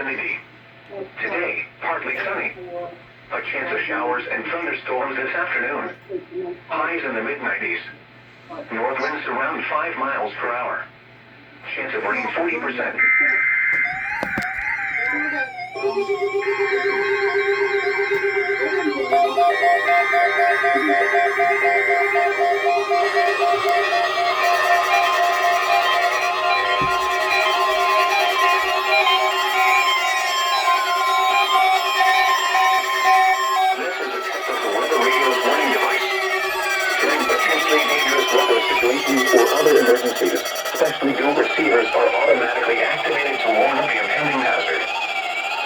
vicinity. Today, partly sunny. A chance of showers and thunderstorms this afternoon. Highs in the mid-90s. North winds around 5 miles per hour. Chance of rain 40%. Situations or other emergencies, especially go receivers are automatically activated to warn of the impending hazard.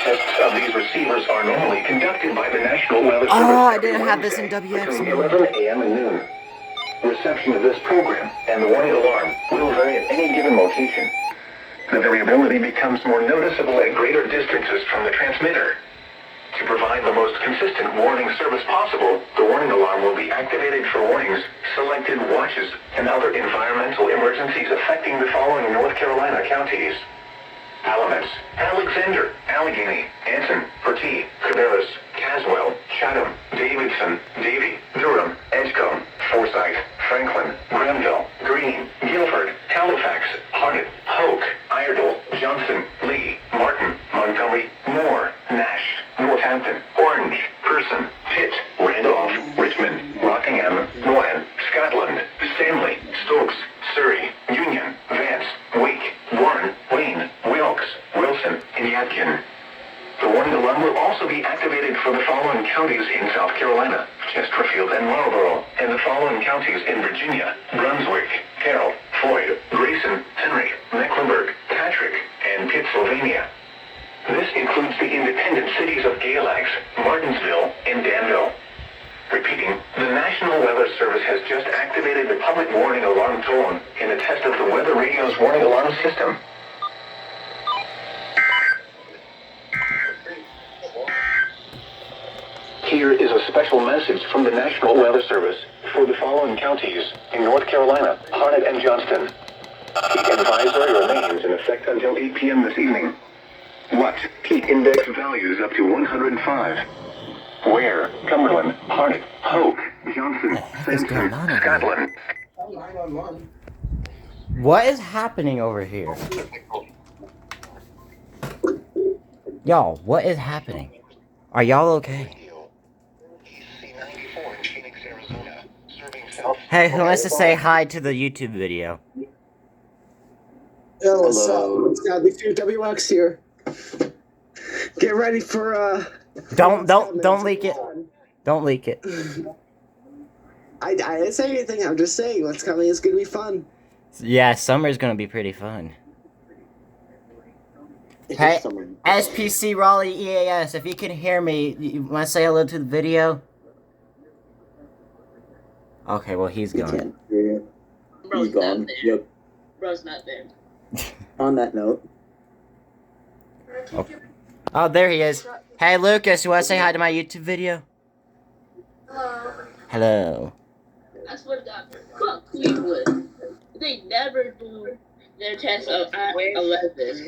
Tests of these receivers are normally conducted by the National Weather Service. Oh, I didn't have this in WXL58. Between 11 a.m. and noon. Reception of this program and the warning alarm will vary at any given location. The variability becomes more noticeable at greater distances from the transmitter. To provide the most consistent warning service possible, the warning alarm will be activated for warnings, selected watches, and other environmental emergencies affecting the following North Carolina counties: Alamance, Alexander, Allegheny, Anson, Bertie, Cabarrus, Caswell, Chatham, Davidson, Davie, Durham, Edgecombe, Forsyth, Franklin, Granville, Greene, Guilford, Halifax, Harnett, Hoke, Iredell, Johnson, Lee, Martin, Montgomery, Moore, Nash, Northampton, Orange, Person, Pitt, Randolph, Richmond, Rockingham, Rowan, Scotland, Stanley, Stokes, Surrey, Union, Vance, Wake, Warren, Wayne, Wilkes, Wilson, and Yadkin. The warning alarm will also be activated for the following counties in South Carolina: Chesterfield and Marlborough, and the following counties in Virginia: Brunswick, Carroll, Floyd, Grayson, Henry, Mecklenburg, Patrick, and Pittsylvania. This includes the independent cities of Galax, Martinsville, and Danville. Repeating, the National Weather Service has just activated the public warning alarm tone in a test of the Weather Radio's warning alarm system. Here is a special message from the National Weather Service for the following counties in North Carolina: Harnett and Johnston. Heat advisory remains in effect until 8 p.m. this evening. What? Heat index values up to 105. Where? Cumberland, Harnett, Hoke, Johnson, Sampson, Scotland. What is happening over here? Y'all, what is happening? Are y'all okay? Hey, who wants to say hi to the YouTube video? Yo, what's up? It's gotta be WX here. Get ready for Don't leak it. Don't leak it. I didn't say anything. I'm just saying what's coming is gonna be fun. Yeah, summer's gonna be pretty fun. Hey, SPC Raleigh EAS, if you can hear me, you want to say hello to the video? Okay, well, he's gone. Can't hear you. He's gone. Yep. Bro's not there. On that note. Oh, there he is. Hey, Lucas, you want to say hi to my YouTube video? Hello. Hello. I swear to God, fuck Cleveland. They never do their test of 11.